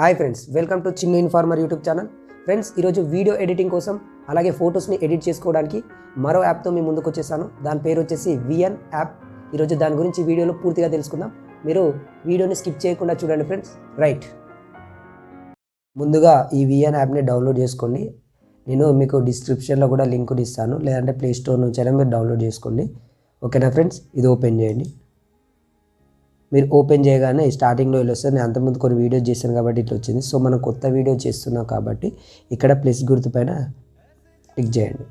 Hi friends, welcome to Chinnu informer YouTube channel. Friends, ఈరోజు video editing కోసం అలాగే ఫొటోస్ని ఎడిట్ చేసుకోవడానికి మరో యాప్తో మీ ముందుకు వచ్చేసాను. దాని పేరు వచ్చేసి విఎన్ యాప్. ఈరోజు దాని గురించి వీడియోలో పూర్తిగా తెలుసుకుందాం. మీరు వీడియోని స్కిప్ చేయకుండా చూడండి ఫ్రెండ్స్. రైట్, ముందుగా ఈ విఎన్ యాప్ని డౌన్లోడ్ చేసుకోండి. నేను మీకు డిస్క్రిప్షన్లో కూడా లింక్ ఇస్తాను, లేదంటే ప్లే స్టోర్ నుంచి అయినా మీరు డౌన్లోడ్ చేసుకోండి. ఓకేనా ఫ్రెండ్స్, ఇది ఓపెన్ చేయండి. మీరు ఓపెన్ చేయగానే స్టార్టింగ్లో ఇలా వస్తుంది. నేను అంతకుముందు కొన్ని వీడియోస్ చేశాను కాబట్టి ఇట్లా వచ్చింది. సో మనం కొత్త వీడియో చేస్తున్నాం కాబట్టి ఇక్కడ ప్లస్ గుర్తు పైన క్లిక్ చేయండి.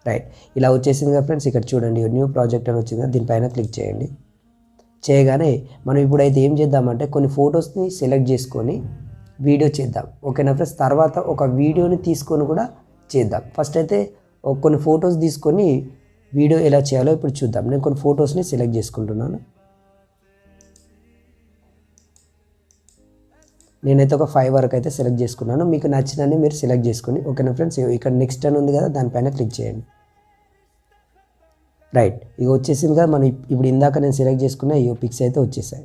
రైట్, ఇలా వచ్చేసింది కదా ఫ్రెండ్స్. ఇక్కడ చూడండి, న్యూ ప్రాజెక్ట్ అని వచ్చింది. దీనిపైన క్లిక్ చేయండి. చేయగానే మనం ఇప్పుడైతే ఏం చేద్దామంటే కొన్ని ఫొటోస్ని సెలెక్ట్ చేసుకొని వీడియో చేద్దాం. ఓకేనా ఫ్రెండ్స్, తర్వాత ఒక వీడియోని తీసుకొని కూడా చేద్దాం. ఫస్ట్ అయితే కొన్ని ఫొటోస్ తీసుకొని వీడియో ఎలా చేయాలో ఇప్పుడు చూద్దాం. నేను కొన్ని ఫొటోస్ని సెలెక్ట్ చేసుకుంటున్నాను. నేనైతే ఒక 5 వరకు అయితే సెలెక్ట్ చేసుకున్నాను. మీకు నచ్చినన్ని మీరు సెలెక్ట్ చేసుకోండి. ఓకేనా ఫ్రెండ్స్, ఇక్కడ నెక్స్ట్ అని ఉంది కదా, దానిపైన క్లిక్ చేయండి. రైట్, ఇక వచ్చేసింది కదా. మనం ఇప్పుడు ఇందాక నేను సెలెక్ట్ చేసుకున్న ఈ పిక్స్ అయితే వచ్చేసాయి.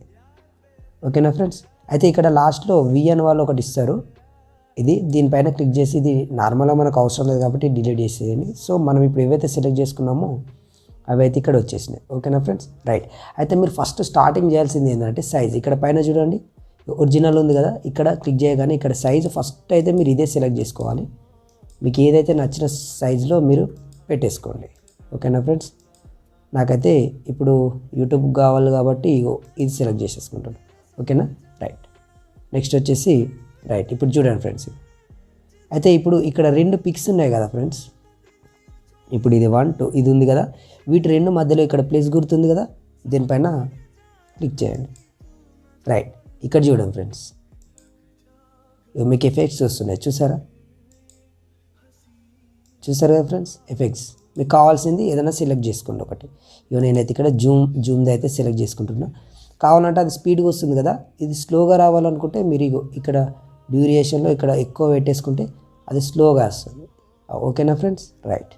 ఓకేనా ఫ్రెండ్స్, అయితే ఇక్కడ లాస్ట్లో విఎన్ వాళ్ళు ఒకటి ఇస్తారు. దీనిపైన క్లిక్ చేసి, ఇది నార్మల్గా మనకు అవసరం లేదు కాబట్టి డిలీట్ చేసేయండి. సో మనం ఇప్పుడు ఏవైతే సెలెక్ట్ చేసుకున్నామో అవి అయితే ఇక్కడ వచ్చేసినాయి. ఓకేనా ఫ్రెండ్స్, రైట్. అయితే మీరు ఫస్ట్ స్టార్టింగ్ చేయాల్సింది ఏంటంటే సైజ్. ఇక్కడ పైన చూడండి, ఒరిజినల్ ఉంది కదా, ఇక్కడ క్లిక్ చేయగానే ఇక్కడ సైజు ఫస్ట్ అయితే మీరు ఇదే సెలెక్ట్ చేసుకోవాలి. మీకు ఏదైతే నచ్చిన సైజులో మీరు పెట్టేసుకోండి. ఓకేనా ఫ్రెండ్స్, నాకైతే ఇప్పుడు యూట్యూబ్ కావాలి కాబట్టి ఇది సెలెక్ట్ చేసేసుకుంటాను. ఓకేనా, రైట్. నెక్స్ట్ వచ్చేసి రైట్, ఇప్పుడు చూడండి ఫ్రెండ్స్. అయితే ఇప్పుడు ఇక్కడ 2 పిక్స్ ఉన్నాయి కదా ఫ్రెండ్స్. ఇప్పుడు ఇది 1 2 ఇది ఉంది కదా, వీటి 2 మధ్యలో ఇక్కడ ప్లస్ గుర్తుంది కదా, దీనిపైన క్లిక్ చేయండి. రైట్, ఇక్కడ చూడండి ఫ్రెండ్స్, మీకు ఎఫెక్ట్స్ వస్తున్నాయి. చూసారా కదా ఫ్రెండ్స్, ఎఫెక్ట్స్. మీకు కావాల్సింది ఏదైనా సెలెక్ట్ చేసుకోండి ఒకటి. నేనైతే ఇక్కడ జూమ్ది అయితే సెలెక్ట్ చేసుకుంటున్నా. కావాలంటే అది స్పీడ్గా వస్తుంది కదా, ఇది స్లోగా రావాలనుకుంటే మీరు ఇక్కడ డ్యూరేషన్లో ఇక్కడ ఎక్కువ పెట్టేసుకుంటే అది స్లోగా వస్తుంది. ఓకేనా ఫ్రెండ్స్, రైట్.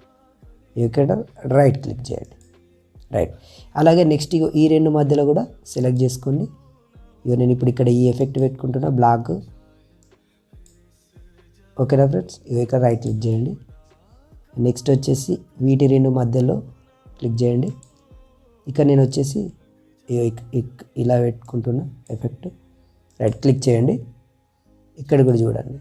ఇక్కడ రైట్ క్లిక్ చేయండి. రైట్, అలాగే నెక్స్ట్ ఈ 2 మధ్యలో కూడా సెలెక్ట్ చేసుకోండి. నేను ఇప్పుడు ఇక్కడ ఈ ఎఫెక్ట్ పెట్టుకుంటున్నా, బ్లాక్. ఓకేనా ఫ్రెండ్స్, ఇక్కడ రైట్ క్లిక్ చేయండి. నెక్స్ట్ వచ్చేసి వీటి 2 మధ్యలో క్లిక్ చేయండి. ఇక్కడ నేను వచ్చేసి ఇలా పెట్టుకుంటున్నా ఎఫెక్ట్. రైట్ క్లిక్ చేయండి. ఇక్కడ కూడా చూడండి.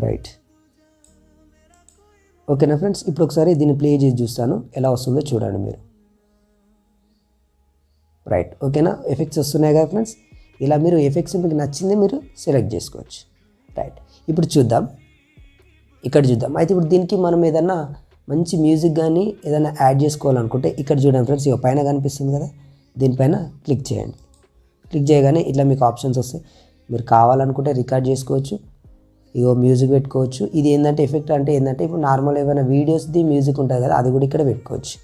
రైట్, ఓకేనా ఫ్రెండ్స్. ఇప్పుడు ఒకసారి దీన్ని ప్లే చేసి చూస్తాను, ఎలా వస్తుందో చూడండి మీరు. రైట్, ఓకేనా, ఎఫెక్ట్స్ వస్తున్నాయి కదా ఫ్రెండ్స్. ఇలా మీరు ఎఫెక్ట్స్ మీకు నచ్చింది మీరు సెలెక్ట్ చేసుకోవచ్చు. రైట్, ఇప్పుడు చూద్దాం. ఇక్కడ చూద్దాం. అయితే ఇప్పుడు దీనికి మనం ఏదన్నా మంచి మ్యూజిక్ కానీ ఏదైనా యాడ్ చేసుకోవాలనుకుంటే ఇక్కడ చూడండి ఫ్రెండ్స్, ఇక పైన కనిపిస్తుంది కదా, దీనిపైన క్లిక్ చేయండి. క్లిక్ చేయగానే ఇట్లా మీకు ఆప్షన్స్ వస్తాయి. మీరు కావాలనుకుంటే రికార్డ్ చేసుకోవచ్చు, మ్యూజిక్ పెట్టుకోవచ్చు. ఇది ఏంటంటే ఎఫెక్ట్ అంటే ఏంటంటే ఇప్పుడు నార్మల్ ఏమైనా వీడియోస్ది మ్యూజిక్ ఉంటుంది కదా, అది కూడా ఇక్కడ పెట్టుకోవచ్చు.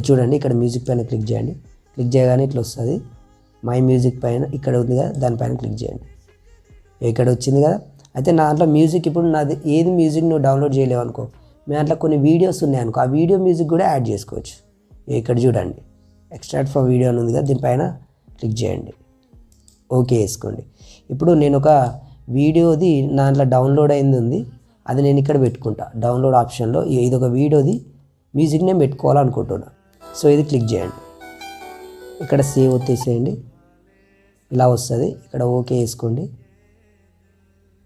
చూడండి, ఇక్కడ మ్యూజిక్ పైన క్లిక్ చేయండి. క్లిక్ చేయగానే ఇట్లా వస్తుంది. మై మ్యూజిక్ పైన ఇక్కడ ఉంది కదా, దానిపైన క్లిక్ చేయండి. ఇక్కడ వచ్చింది కదా. అయితే నా దాంట్లో మ్యూజిక్, ఇప్పుడు నాది ఏది మ్యూజిక్ నువ్వు డౌన్లోడ్ చేయలేవు అనుకో, మీ దాంట్లో కొన్ని వీడియోస్ ఉన్నాయి అనుకో, ఆ వీడియో మ్యూజిక్ కూడా యాడ్ చేసుకోవచ్చు. ఇక్కడ చూడండి, ఎక్స్ట్రాక్ట్ ఫ్రమ్ వీడియో అని ఉంది కదా, దీనిపైన క్లిక్ చేయండి. ఓకే వేసుకోండి. ఇప్పుడు నేను ఒక వీడియోది నా దాంట్లో డౌన్లోడ్ అయింది ఉంది, అది నేను ఇక్కడ పెట్టుకుంటా. డౌన్లోడ్ ఆప్షన్లో ఇది ఒక వీడియోది మ్యూజిక్ నేను పెట్టుకోవాలనుకుంటున్నా. సో ఇది క్లిక్ చేయండి. ఇక్కడ సేవ్ వచ్చేసేయండి, ఇలా వస్తుంది. ఇక్కడ ఓకే వేసుకోండి.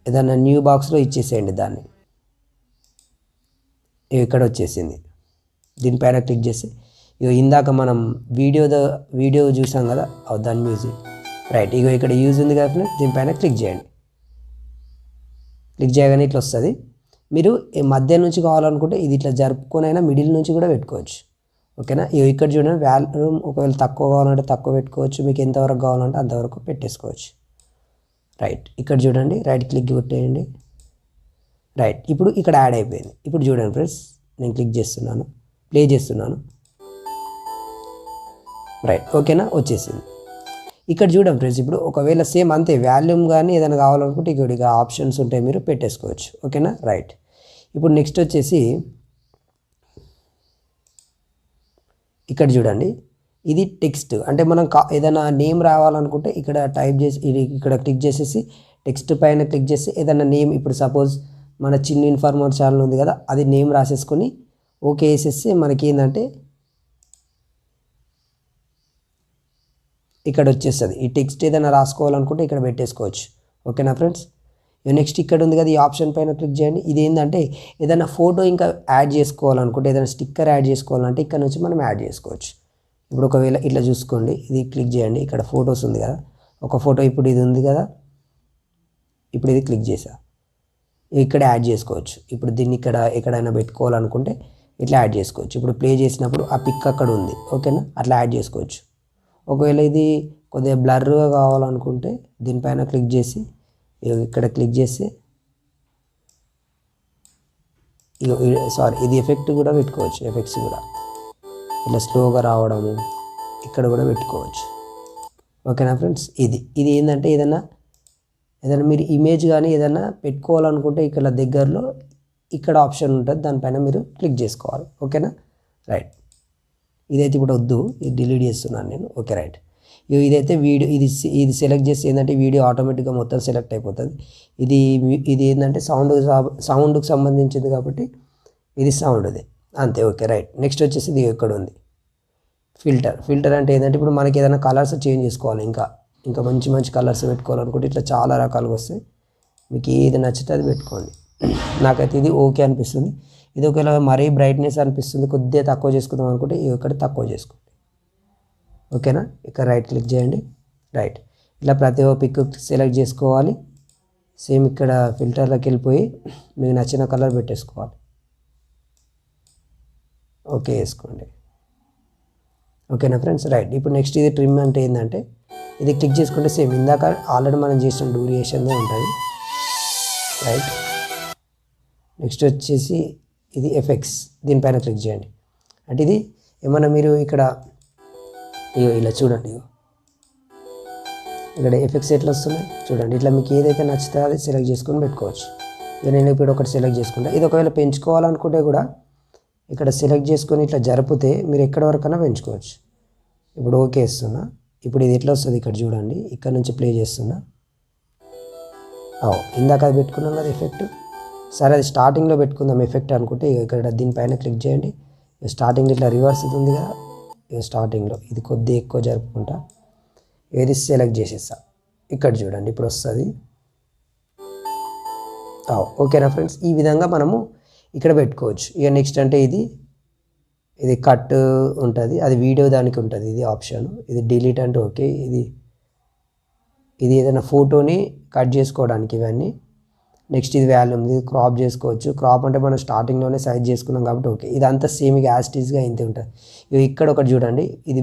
ఏదైనా న్యూ బాక్స్లో ఇచ్చేసేయండి దాన్ని. ఇక్కడ వచ్చేసింది. దీనిపైన క్లిక్ చేసి ఇందాక మనం వీడియో చూసాం కదా, దాని మ్యూజిక్. రైట్, ఇక్కడ యూజ్ ఉంది కదా ఫ్రెండ్స్, దీనిపైన క్లిక్ చేయండి. క్లిక్ చేయగానే ఇట్లా వస్తుంది. మీరు మధ్య నుంచి కావాలనుకుంటే ఇది ఇట్లా జరుపుకొని అయినా మిడిల్ నుంచి కూడా పెట్టుకోవచ్చు. ఓకేనా, ఇక్కడ చూడండి, వాల్యూమ్ ఒకవేళ తక్కువ కావాలంటే తక్కువ పెట్టుకోవచ్చు, మీకు ఎంతవరకు కావాలంటే అంతవరకు పెట్టేసుకోవచ్చు. రైట్, ఇక్కడ చూడండి, రైట్ క్లిక్ కొట్టేయండి. రైట్, ఇప్పుడు ఇక్కడ యాడ్ అయిపోయింది. ఇప్పుడు చూడండి ఫ్రెండ్స్, నేను క్లిక్ చేస్తున్నాను, ప్లే చేస్తున్నాను. రైట్, ఓకేనా, వచ్చేసింది. ఇక్కడ చూడండి ఫ్రెండ్స్, ఇప్పుడు ఒకవేళ సేమ్ అంతే వాల్యూమ్ కానీ ఏదైనా కావాలనుకుంటే ఇక్కడ ఆప్షన్స్ ఉంటాయి, మీరు పెట్టేసుకోవచ్చు. ఓకేనా, రైట్. ఇప్పుడు నెక్స్ట్ వచ్చేసి ఇక్కడ చూడండి, ఇది టెక్స్ట్, అంటే మనం ఏదైనా నేమ్ రావాలనుకుంటే ఇక్కడ టైప్ చేసి ఇక్కడ క్లిక్ చేసేసి టెక్స్ట్ పైన క్లిక్ చేసి ఏదైనా నేమ్, ఇప్పుడు సపోజ్ మన చిన్న ఇన్ఫార్మర్ ఛానల్ ఉంది కదా, అది నేమ్ రాసేసుకొని ఓకే వేసేస్తే మనకి ఏంటంటే ఇక్కడ వచ్చేస్తుంది. ఈ టెక్స్ట్ ఏదైనా రాసుకోవాలనుకుంటే ఇక్కడ పెట్టేసుకోవచ్చు. ఓకేనా ఫ్రెండ్స్. నెక్స్ట్ ఇక్కడ ఉంది కదా, ఈ ఆప్షన్ పైన క్లిక్ చేయండి. ఇది ఏంటంటే ఏదైనా ఫోటో ఇంకా యాడ్ చేసుకోవాలనుకుంటే, ఏదైనా స్టిక్కర్ యాడ్ చేసుకోవాలంటే ఇక్కడ నుంచి మనం యాడ్ చేసుకోవచ్చు. ఇప్పుడు ఒకవేళ ఇట్లా చూసుకోండి, ఇది క్లిక్ చేయండి, ఇక్కడ ఫొటోస్ ఉంది కదా, ఒక ఫోటో ఇప్పుడు ఇది ఉంది కదా, ఇప్పుడు ఇది క్లిక్ చేసా, ఇక్కడ యాడ్ చేసుకోవచ్చు. ఇప్పుడు దీన్ని ఇక్కడ ఎక్కడైనా పెట్టుకోవాలనుకుంటే ఇట్లా యాడ్ చేసుకోవచ్చు. ఇప్పుడు ప్లే చేసినప్పుడు ఆ పిక్ అక్కడ ఉంది. ఓకేనా, అట్లా యాడ్ చేసుకోవచ్చు. ఒకవేళ ఇది కొద్దిగా బ్లర్గా కావాలనుకుంటే దీనిపైన క్లిక్ చేసి ఇక్కడ క్లిక్ చేసి ఇది ఎఫెక్ట్ కూడా పెట్టుకోవచ్చు. ఎఫెక్ట్స్ కూడా ఇలా స్లోగా రావడము ఇక్కడ కూడా పెట్టుకోవచ్చు. ఓకేనా ఫ్రెండ్స్. ఇది ఏంటంటే ఏదైనా మీరు ఇమేజ్ కానీ ఏదైనా పెట్టుకోవాలనుకుంటే ఇక్కడ దగ్గరలో ఇక్కడ ఆప్షన్ ఉంటుంది, దానిపైన మీరు క్లిక్ చేసుకోవాలి. ఓకేనా, రైట్. ఇదైతే ఇప్పుడు వద్దు, ఇది డిలీట్ చేస్తున్నాను నేను. Okay, right. ఇదైతే వీడియో, ఇది సెలెక్ట్ చేస్తే ఏంటంటే వీడియో ఆటోమేటిక్గా మొత్తం సెలెక్ట్ అయిపోతుంది. ఇది ఏంటంటే సౌండ్కి సంబంధించింది కాబట్టి ఇది సౌండ్ది అంతే. Okay, right. నెక్స్ట్ వచ్చేసి ఇది ఎక్కడ ఉంది ఫిల్టర్ అంటే ఏంటంటే ఇప్పుడు మనకి ఏదైనా కలర్స్ చేంజ్ చేసుకోవాలి, ఇంకా మంచి మంచి కలర్స్ పెట్టుకోవాలనుకుంటే ఇట్లా చాలా రకాలుగా వస్తాయి. మీకు ఏది నచ్చితే అది పెట్టుకోండి. నాకైతే ఇది ఓకే అనిపిస్తుంది. ఇది ఒకవేళ మరీ బ్రైట్నెస్ అనిపిస్తుంది, కొద్దిగా తక్కువ చేసుకుందాం అనుకుంటే ఇక్కడ తక్కువ చేసుకోండి. ఓకేనా, ఇక్కడ రైట్ క్లిక్ చేయండి. రైట్, ఇలా ప్రతి ఒక్క పిక్ సెలెక్ట్ చేసుకోవాలి. సేమ్ ఇక్కడ ఫిల్టర్లోకి వెళ్ళిపోయి మీకు నచ్చిన కలర్ పెట్టేసుకోవాలి. ఓకే వేసుకోండి. ఓకేనా ఫ్రెండ్స్, రైట్. ఇప్పుడు నెక్స్ట్ ఇది ట్రిమ్ అంటే ఏంటంటే ఇది క్లిక్ చేసుకుంటే సేమ్ ఇందాక ఆల్రెడీ మనం చేసిన డ్యూరేషన్దే ఉంటుంది. రైట్. నెక్స్ట్ వచ్చేసి ఇది ఎఫెక్ట్స్, దీనిపైన క్లిక్ చేయండి. అంటే ఇది ఏమన్నా మీరు ఇక్కడ ఇలా చూడండి, ఇక్కడ ఎఫెక్ట్స్ ఎట్లా వస్తున్నాయి చూడండి. ఇట్లా మీకు ఏదైతే నచ్చితే అది సెలెక్ట్ చేసుకొని పెట్టుకోవచ్చు. ఇక నేను ఇప్పుడు ఒకటి సెలెక్ట్ చేసుకుంటా. ఇది ఒకవేళ పెంచుకోవాలనుకుంటే కూడా ఇక్కడ సెలెక్ట్ చేసుకొని ఇట్లా జరిపితే మీరు ఎక్కడి వరకైనా పెంచుకోవచ్చు. ఇప్పుడు ఓకే ఇస్తున్నా. ఇప్పుడు ఇది ఎట్లా వస్తుంది ఇక్కడ చూడండి, ఇక్కడ నుంచి ప్లే చేస్తున్నా. ఇందాక అది పెట్టుకున్నాం కదా ఎఫెక్ట్. సరే, అది స్టార్టింగ్లో పెట్టుకుందాం ఎఫెక్ట్ అనుకుంటే ఇక్కడ దీనిపైన క్లిక్ చేయండి. స్టార్టింగ్లో ఇట్లా రివర్స్ ఇది ఉంది కదా, స్టార్టింగ్లో ఇది కొద్దిగా ఎక్కువ జరుపుకుంటా, ఏది సెలెక్ట్ చేసేస్తా. ఇక్కడ చూడండి ఇప్పుడు వస్తుంది. ఓకేనా ఫ్రెండ్స్, ఈ విధంగా మనము ఇక్కడ పెట్టుకోవచ్చు. ఇక నెక్స్ట్ అంటే ఇది కట్ ఉంటుంది, అది వీడియో దానికి ఉంటుంది, ఇది ఆప్షన్. ఇది డిలీట్ అంటే ఓకే. ఇది ఏదైనా ఫోటోని కట్ చేసుకోవడానికి ఇవన్నీ. నెక్స్ట్ ఇది వాల్యూమ్, ఇది క్రాప్ చేసుకోవచ్చు. క్రాప్ అంటే మనం స్టార్టింగ్లోనే సైజ్ చేసుకున్నాం కాబట్టి ఓకే. ఇదంతా సేమ్ యాస్టీస్గా ఇంతే ఉంటుంది. ఇక్కడ ఒకటి చూడండి, ఇది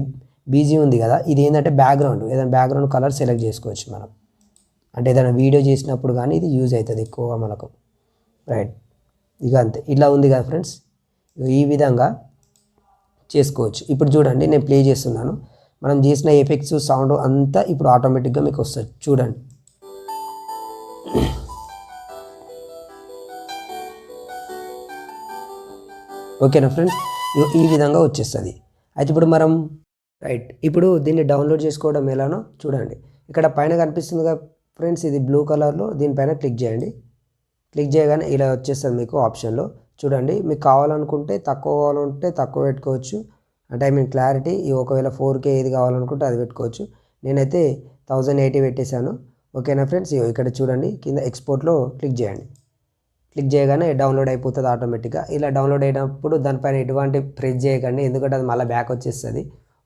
బీజీ ఉంది కదా, ఇది ఏంటంటే బ్యాక్గ్రౌండ్, ఏదైనా బ్యాక్గ్రౌండ్ కలర్ సెలెక్ట్ చేసుకోవచ్చు మనం. అంటే ఏదైనా వీడియో చేసినప్పుడు కానీ ఇది యూజ్ అవుతుంది ఎక్కువగా మనకు. రైట్, ఇక అంతే. ఇలా ఉంది కదా ఫ్రెండ్స్, ఈ విధంగా చేసుకోవచ్చు. ఇప్పుడు చూడండి నేను ప్లే చేస్తున్నాను, మనం చేసిన ఎఫెక్ట్స్ సౌండ్ అంతా ఇప్పుడు ఆటోమేటిక్గా మీకు వస్తుంది చూడండి. ఓకేనా ఫ్రెండ్స్, ఈ విధంగా వచ్చేస్తుంది. అయితే ఇప్పుడు మనం ఇప్పుడు దీన్ని డౌన్లోడ్ చేసుకోవడం ఎలానో చూడండి. ఇక్కడ పైన కనిపిస్తుంది కదా ఫ్రెండ్స్, ఇది బ్లూ కలర్లో, దీనిపైన క్లిక్ చేయండి. క్లిక్ చేయగానే ఇలా వచ్చేస్తుంది మీకు ఆప్షన్లో. చూడండి, మీకు కావాలనుకుంటే తక్కువ పెట్టుకోవచ్చు, అంటే క్లారిటీ. ఒకవేళ 4K ఏది కావాలనుకుంటే అది పెట్టుకోవచ్చు. నేనైతే 1080 పెట్టేశాను. ఓకేనా ఫ్రెండ్స్, ఇక్కడ చూడండి కింద ఎక్స్పోర్ట్లో క్లిక్ చేయండి. క్లిక్ చేయగానే డౌన్లోడ్ అయిపోతుంది ఆటోమేటిక్గా. ఇలా డౌన్లోడ్ అయినప్పుడు దానిపైన ఎటువంటి ప్రెస్ చేయకండి, ఎందుకంటే అది మళ్ళీ బ్యాక్ వచ్చేస్తుంది.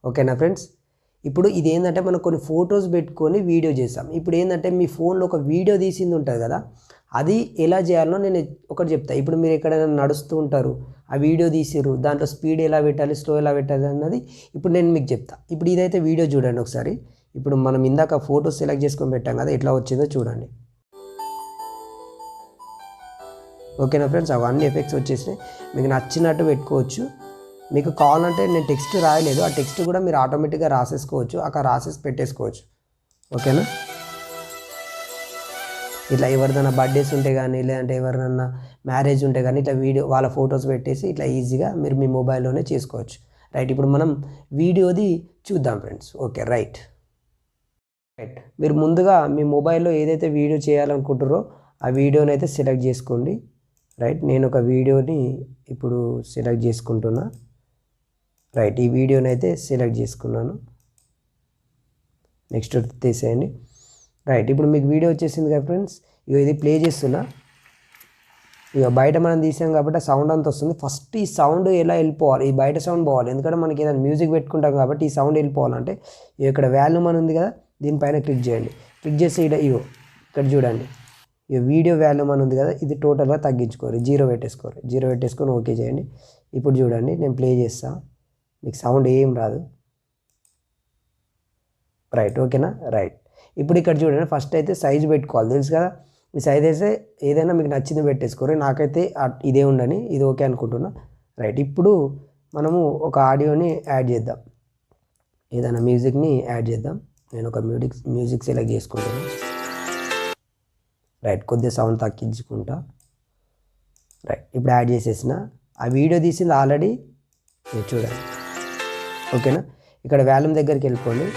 ఓకేనా ఫ్రెండ్స్, ఇప్పుడు ఇది ఏంటంటే మనం కొన్ని ఫొటోస్ పెట్టుకొని వీడియో చేస్తాం. ఇప్పుడు ఏంటంటే మీ ఫోన్లో ఒక వీడియో తీసింది ఉంటుంది కదా, అది ఎలా చేయాలో నేను ఒకటి చెప్తాను. ఇప్పుడు మీరు ఎక్కడైనా నడుస్తూ ఉంటారు, ఆ వీడియో తీసిర్రు, దాంట్లో స్పీడ్ ఎలా పెట్టాలి, స్లో ఎలా పెట్టాలి అన్నది ఇప్పుడు నేను మీకు చెప్తాను. ఇప్పుడు ఇదైతే వీడియో చూడండి ఒకసారి. ఇప్పుడు మనం ఇందాక ఫోటో సెలెక్ట్ చేసుకొని పెట్టాం కదా, ఎట్లా వచ్చిందో చూడండి. ఓకేనా ఫ్రెండ్స్, అవన్నీ ఎఫెక్ట్స్ వచ్చేసినాయి. మీకు నచ్చినట్టు పెట్టుకోవచ్చు. మీకు కావాలంటే నేను టెక్స్ట్ రాయలేదు, ఆ టెక్స్ట్ కూడా మీరు ఆటోమేటిక్గా రాసేసుకోవచ్చు, అక్కడ రాసేసి పెట్టేసుకోవచ్చు. ఓకేనా, ఇట్లా ఎవరిదైనా బర్త్డేస్ ఉంటే కానీ, లేదంటే ఎవరినన్నా మ్యారేజ్ ఉంటే కానీ ఇట్లా వీడియో వాళ్ళ ఫొటోస్ పెట్టేసి ఇట్లా ఈజీగా మీరు మీ మొబైల్లోనే చేసుకోవచ్చు. రైట్, ఇప్పుడు మనం వీడియోది చూద్దాం ఫ్రెండ్స్. Okay right. మీరు ముందుగా మీ మొబైల్లో ఏదైతే వీడియో చేయాలనుకుంటారో ఆ వీడియోని అయితే సెలెక్ట్ చేసుకోండి. రైట్, నేను ఒక వీడియోని ఇప్పుడు సెలెక్ట్ చేసుకుంటున్నా. రైట్, ఈ వీడియోని అయితే సెలెక్ట్ చేసుకున్నాను. నెక్స్ట్ తీసేయండి. రైట్, ఇప్పుడు మీకు వీడియో వచ్చేసింది కదా ఫ్రెండ్స్. ఇది ప్లే చేస్తున్నా. బయట మనం తీసాం కాబట్టి సౌండ్ అంతా వస్తుంది. ఫస్ట్ ఈ సౌండ్ ఎలా వెళ్ళిపోవాలి, ఈ బయట సౌండ్ పోవాలి. ఎందుకంటే మనకి ఏదైనా మ్యూజిక్ పెట్టుకుంటాం కాబట్టి ఈ సౌండ్ వెళ్ళిపోవాలంటే ఇక్కడ వాల్యూమ్ అని ఉంది కదా, దీనిపైన క్లిక్ చేయండి. క్లిక్ చేసి ఇక్కడ చూడండి, వీడియో వాల్యూమ్ అని ఉంది కదా, ఇది టోటల్గా తగ్గించుకోరు, 0 పెట్టేసుకోరు. 0 పెట్టేసుకొని ఓకే చేయండి. ఇప్పుడు చూడండి, నేను ప్లే చేస్తా, మీకు సౌండ్ ఏం రాదు. రైట్, ఓకేనా. రైట్, ఇప్పుడు ఇక్కడ చూడండి, ఫస్ట్ అయితే సైజు పెట్టుకోవాలి, తెలుసు కదా. ఈ సైజ్ అయితే ఏదైనా మీకు నచ్చింది పెట్టేసుకోరు. నాకైతే ఇదే ఉండని, ఇది ఓకే అనుకుంటున్నా. రైట్, ఇప్పుడు మనము ఒక ఆడియోని యాడ్ చేద్దాం, ఏదైనా మ్యూజిక్ని యాడ్ చేద్దాం. నేను ఒక మ్యూజిక్ సెలెక్ట్ చేసుకుంటాను. రైట్, కొద్దిగా సౌండ్ తగ్గించుకుంటా. రైట్, ఇప్పుడు యాడ్ చేసేసిన. ఆ వీడియో తీసింది ఆల్రెడీ చూడండి, ఓకేనా. ఇక్కడ వాల్యూమ్ దగ్గరికి వెళ్ళిపోండి.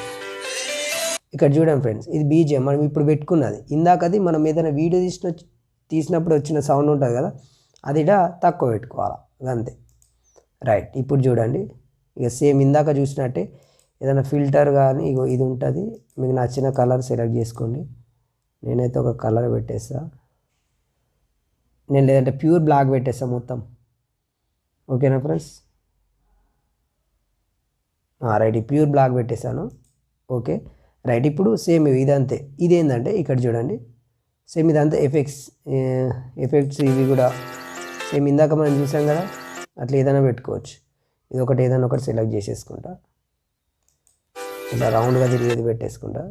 ఇక్కడ చూడండి ఫ్రెండ్స్, ఇది బీజిఎం మనం ఇప్పుడు పెట్టుకున్నది. ఇందాకది మనం ఏదైనా వీడియో తీసినప్పుడు వచ్చిన సౌండ్ ఉంటుంది కదా, అది తక్కువ పెట్టుకోవాలి, అంతే. రైట్, ఇప్పుడు చూడండి, ఇక సేమ్ ఇందాక చూసినట్టే ఏదైనా ఫిల్టర్ కానీ ఇది ఉంటుంది. మీకు నచ్చిన కలర్ సెలెక్ట్ చేసుకోండి. నేనైతే ఒక కలర్ పెట్టేస్తా, నేను లేదంటే ప్యూర్ బ్లాక్ పెట్టేస్తా మొత్తం, ఓకేనా ఫ్రెండ్స్. రైట్, ప్యూర్ బ్లాక్ పెట్టేశాను. ఓకే రైట్, ఇప్పుడు సేమ్ ఇదంతే. ఇదేంటంటే ఇక్కడ చూడండి, సేమ్ ఇదంతా ఎఫెక్ట్స్ ఇవి కూడా సేమ్ ఇందాక మనం చూసాం కదా, అట్లా ఏదైనా పెట్టుకోవచ్చు. ఇది ఒకటి ఏదైనా ఒకటి సెలెక్ట్ చేసేసుకుంటా, ఇలా రౌండ్గా తిరిగేది పెట్టేసుకుంటా,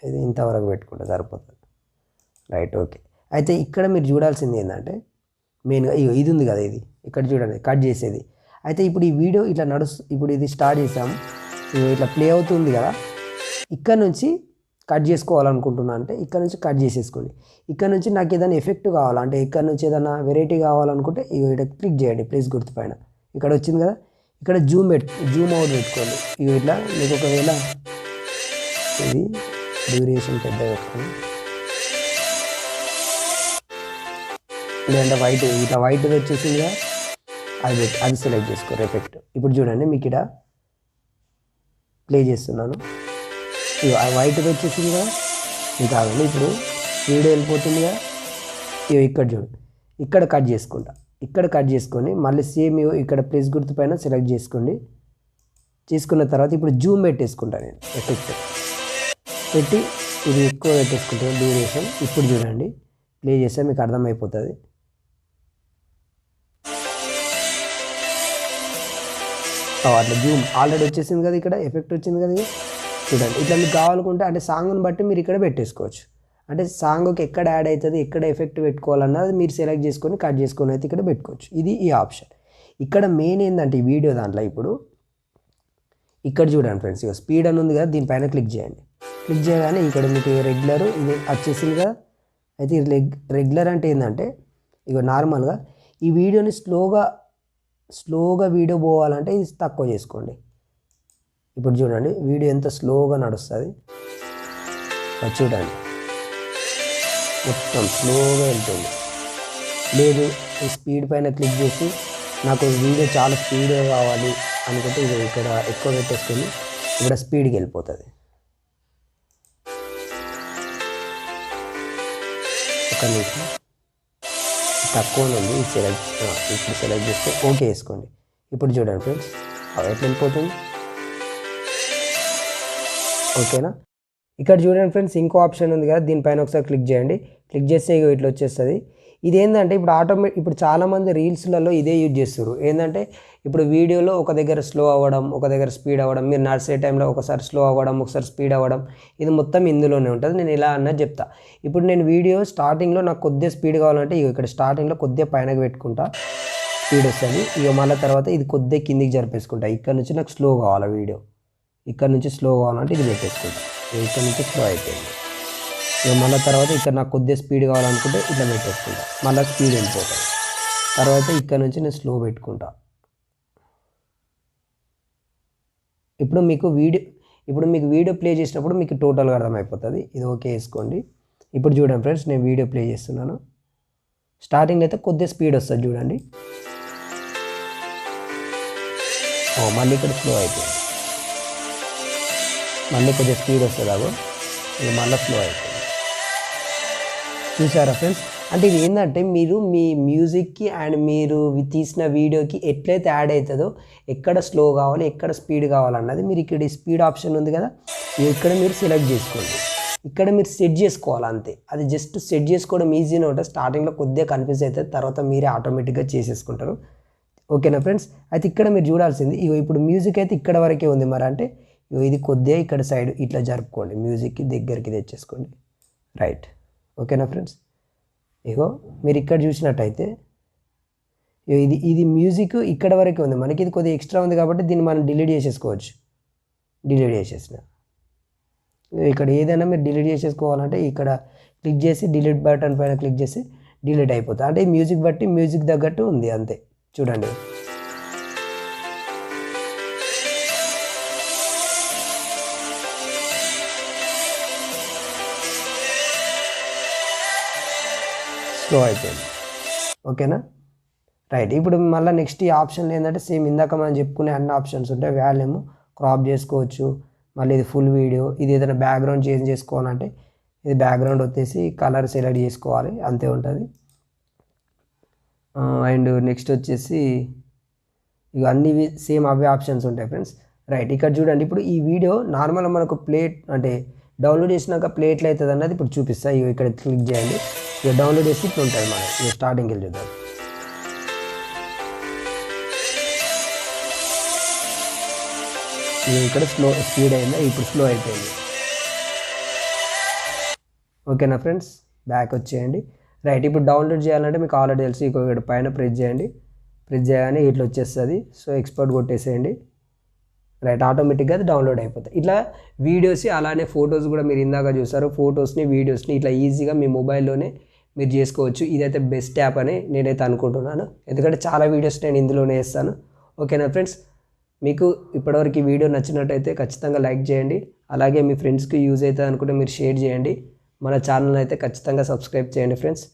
ఇది ఇంతవరకు పెట్టుకుంటా సరిపోతుంది. Right, okay. అయితే ఇక్కడ మీరు చూడాల్సింది ఏంటంటే మెయిన్గా ఇది ఉంది కదా, ఇది ఇక్కడ చూడండి కట్ చేసేది. అయితే ఇప్పుడు ఈ వీడియో ఇట్లా ఇప్పుడు ఇది స్టార్ట్ చేసాం, ఇట్లా ప్లే అవుతుంది కదా, ఇక్కడ నుంచి కట్ చేసుకోవాలనుకుంటున్నా అంటే ఇక్కడ నుంచి కట్ చేసేసుకోండి. ఇక్కడ నుంచి నాకు ఏదైనా ఎఫెక్ట్ కావాలంటే, ఇక్కడ నుంచి ఏదైనా వెరైటీ కావాలనుకుంటే ఇక్కడ క్లిక్ చేయండి, ప్లేస్ గుర్తు పైన ఇక్కడ వచ్చింది కదా, ఇక్కడ జూమ్ అవుట్ పెట్టుకోండి. ఇట్లా మీకు ఒకవేళ ఇది డ్యూరేషన్ పెద్ద పెట్టుకోండి, లేదంటే ఇట్లా వైట్ది వచ్చేసింది కదా, అది సెలెక్ట్ చేసుకోరు ఎఫెక్ట్. ఇప్పుడు చూడండి, మీకు ఇక్కడ ప్లే చేస్తున్నాను, వైట్ది వచ్చేసింది కదా, మీకు కాదండి. ఇప్పుడు వీడియో వెళ్ళిపోతుంది కదా, ఇక్కడ చూడండి, ఇక్కడ కట్ చేసుకుంటా, ఇక్కడ కట్ చేసుకొని మళ్ళీ సేమ్ ఇక్కడ ప్లస్ గుర్తు పైన సెలెక్ట్ చేసుకోండి. చేసుకున్న తర్వాత ఇప్పుడు జూమ్ పెట్టేసుకుంటాను నేను, ఎఫెక్ట్ పెట్టి ఇది ఎక్కువ పెట్టేసుకుంటాను డ్యూరేషన్. ఇప్పుడు చూడండి, ప్లే చేస్తే మీకు అర్థమైపోతుంది. అట్లా జూమ్ ఆల్రెడీ వచ్చేసింది కదా, ఇక్కడ ఎఫెక్ట్ వచ్చింది కదా, చూడండి. ఇట్లా మీకు కావాలనుకుంటే అంటే సాంగ్ని బట్టి మీరు ఇక్కడ పెట్టేసుకోవచ్చు. అంటే సాంగ్కి ఎక్కడ యాడ్ అవుతుంది, ఎక్కడ ఎఫెక్ట్ పెట్టుకోవాలన్నది మీరు సెలెక్ట్ చేసుకొని కట్ చేసుకొని అయితే ఇక్కడ పెట్టుకోవచ్చు. ఇది ఈ ఆప్షన్. ఇక్కడ మెయిన్ ఏంటంటే ఈ వీడియో దాంట్లో ఇప్పుడు ఇక్కడ చూడండి ఫ్రెండ్స్, ఇక స్పీడ్ అని ఉంది కదా, దీనిపైన క్లిక్ చేయండి. క్లిక్ చేయగానే ఇక్కడ మీకు రెగ్యులర్ ఇది వచ్చేసింది కదా. అయితే రెగ్యులర్ అంటే ఏంటంటే ఇక నార్మల్గా ఈ వీడియోని స్లోగా వీడియో పోవాలంటే ఇది తక్కువ చేసుకోండి. ఇప్పుడు చూడండి, వీడియో ఎంత స్లోగా నడుస్తుంది చూడండి, మొత్తం స్లోగా వెళ్తుంది. లేదు ఈ స్పీడ్ పైన క్లిక్ చేసి నాకు వీడియో చాలా స్పీడ్గా కావాలి అనుకుంటే ఇది ఇక్కడ ఎక్కువ పెట్టేసుకొని ఇక్కడ స్పీడ్కి వెళ్ళిపోతుంది. ఒక నిమిషం తక్కువ ఉంది, ఇప్పుడు సెలెక్ట్ చేస్తే ఓకే వేసుకోండి. ఇప్పుడు చూడండి ఫ్రెండ్స్, ఎట్లా వెళ్ళిపోతుంది, ఓకేనా. ఇక్కడ చూడండి ఫ్రెండ్స్, ఇంకో ఆప్షన్ ఉంది కదా, దీనిపైన ఒకసారి క్లిక్ చేయండి. క్లిక్ చేస్తే ఇట్లా వచ్చేస్తుంది. ఇది ఏంటంటే ఇప్పుడు చాలామంది రీల్స్లలో ఇదే యూజ్ చేస్తారు. ఏంటంటే ఇప్పుడు వీడియోలో ఒక దగ్గర స్లో అవ్వడం, ఒక దగ్గర స్పీడ్ అవ్వడం, మీరు నడిచే టైంలో ఒకసారి స్లో అవ్వడం, ఒకసారి స్పీడ్ అవ్వడం, ఇది మొత్తం ఇందులోనే ఉంటుంది. నేను ఇలా అన్నది చెప్తా. ఇప్పుడు నేను వీడియో స్టార్టింగ్లో నాకు కొద్దిగా స్పీడ్ కావాలంటే ఇక్కడ స్టార్టింగ్లో కొద్దిగా పైనకి పెట్టుకుంటా, స్పీడ్ వస్తుంది. ఇక మళ్ళీ తర్వాత ఇది కొద్దిగా కిందికి జరిపేసుకుంటా. ఇక్కడ నుంచి నాకు స్లో కావాలి వీడియో, ఇక్కడ నుంచి స్లో కావాలంటే ఇది పెట్టేసుకుంటా, ఇక్కడ నుంచి స్లో అయిపోయింది. ఇక మళ్ళీ తర్వాత ఇక్కడ నాకు కొద్దిగా స్పీడ్ కావాలనుకుంటే ఇట్లా పెట్టేసుకుంటా, మళ్ళీ స్పీడ్ వెళ్ళిపోతుంది. తర్వాత ఇక్కడ నుంచి నేను స్లో పెట్టుకుంటా, ఇప్పుడు మీకు వీడియో ప్లే చేసినప్పుడు మీకు టోటల్గా అర్థమైపోతుంది. ఇది ఓకే వేసుకోండి. ఇప్పుడు చూడండి ఫ్రెండ్స్, నేను వీడియో ప్లే చేస్తున్నాను. స్టార్టింగ్ అయితే కొద్దిగా స్పీడ్ వస్తుంది చూడండి. మళ్ళీ ఇక్కడ స్లో అయిపోయింది. మళ్ళీ కొద్దిగా స్పీడ్ వస్తుంది. ఇది మళ్ళీ స్లో అయిపోయింది. చూసారా ఫ్రెండ్స్? అంటే ఇది ఏంటంటే మీరు మీ మ్యూజిక్కి అండ్ మీరు తీసిన వీడియోకి ఎట్లయితే యాడ్ అవుతుందో, ఎక్కడ స్లో కావాలి ఎక్కడ స్పీడ్ కావాలన్నది మీరు ఇక్కడ స్పీడ్ ఆప్షన్ ఉంది కదా, ఇక్కడ మీరు సెలెక్ట్ చేసుకోండి. ఇక్కడ మీరు సెట్ చేసుకోవాలి అంతే. అది జస్ట్ సెట్ చేసుకోవడం ఈజీనే ఉంటుంది. స్టార్టింగ్లో కొద్దిగా కన్ఫ్యూజ్ అవుతుంది, తర్వాత మీరే ఆటోమేటిక్గా చేసేసుకుంటారు. ఓకేనా ఫ్రెండ్స్? అయితే ఇక్కడ మీరు చూడాల్సింది ఇప్పుడు మ్యూజిక్ అయితే ఇక్కడ వరకే ఉంది. మరి అంటే ఇది కొద్దిగా ఇక్కడ సైడ్ ఇట్లా జరుపుకోండి, మ్యూజిక్కి దగ్గరికి తెచ్చేసుకోండి. రైట్. ఓకేనా ఫ్రెండ్స్? మీరు ఇక్కడ చూసినట్టయితే ఇది మ్యూజిక్ ఇక్కడ వరకే ఉంది. మనకి ఇది కొద్దిగా ఎక్స్ట్రా ఉంది కాబట్టి దీన్ని మనం డిలీట్ చేసేసుకోవచ్చు. డిలీట్ చేసేసిన ఇక్కడ ఏదైనా మీరు డిలీట్ చేసేసుకోవాలంటే ఇక్కడ క్లిక్ చేసి డిలీట్ బటన్ పైన క్లిక్ చేసి డిలీట్ అయిపోతుంది. అంటే మ్యూజిక్ బట్టి మ్యూజిక్ తగ్గట్టు ఉంది అంతే. చూడండి, స్లో అయిపోయింది. ఓకేనా? రైట్. ఇప్పుడు మళ్ళీ నెక్స్ట్ ఈ ఆప్షన్లు ఏంటంటే సేమ్ ఇందాక మనం చెప్పుకునే అన్ని ఆప్షన్స్ ఉంటాయి. వాల్యూమ్ క్రాప్ చేసుకోవచ్చు. మళ్ళీ ఇది ఫుల్ వీడియో. ఇది ఏదైనా బ్యాక్గ్రౌండ్ చేంజ్ చేసుకోవాలంటే ఇది బ్యాక్గ్రౌండ్ వచ్చేసి కలర్ సెలెక్ట్ చేసుకోవాలి, అంతే ఉంటుంది. అండ్ నెక్స్ట్ వచ్చేసి ఇక అన్ని సేమ్ అవే ఆప్షన్స్ ఉంటాయి ఫ్రెండ్స్. రైట్. ఇక్కడ చూడండి, ఇప్పుడు ఈ వీడియో నార్మల్గా మనకు అంటే డౌన్లోడ్ చేసినాక ప్లే ఎట్లా అవుతుంది అన్నది ఇప్పుడు చూపిస్తా. ఇక్కడ క్లిక్ చేయండి. ఇక డౌన్లోడ్ చేసి ఇట్లా ఉంటుంది మనకి. ఇక స్టార్టింగ్కి వెళ్ళి చూద్దాం. ఇక్కడ స్పీడ్ అయిందా? ఇప్పుడు స్లో అయిపోయింది. ఓకేనా ఫ్రెండ్స్? బ్యాక్ వచ్చేయండి. రైట్. ఇప్పుడు డౌన్లోడ్ చేయాలంటే మీకు ఆల్రెడీ తెలిసి ఇక్కడ పైన ప్రెస్ చేయండి. ప్రెస్ చేయగానే ఇట్లా వచ్చేస్తుంది. సో ఎక్స్పోర్ట్ కొట్టేసేయండి. రైట్. ఆటోమేటిక్గా అది డౌన్లోడ్ అయిపోతాయి. ఇట్లా వీడియోస్ అలానే ఫొటోస్ కూడా మీరు ఇందాక చూసారు. ఫొటోస్ని వీడియోస్ని ఇట్లా ఈజీగా మీ మొబైల్లోనే మీరు చేసుకోవచ్చు. ఇదైతే బెస్ట్ యాప్ అని నేనైతే అనుకుంటున్నాను, ఎందుకంటే చాలా వీడియోస్ నేను ఇందులోనే వేస్తాను. ఓకేనా ఫ్రెండ్స్? మీకు ఇప్పటివరకు ఈ వీడియో నచ్చినట్టయితే ఖచ్చితంగా లైక్ చేయండి. అలాగే మీ ఫ్రెండ్స్కి యూజ్ అవుతుంది అనుకుంటే మీరు షేర్ చేయండి. మన ఛానల్ అయితే ఖచ్చితంగా సబ్స్క్రైబ్ చేయండి ఫ్రెండ్స్.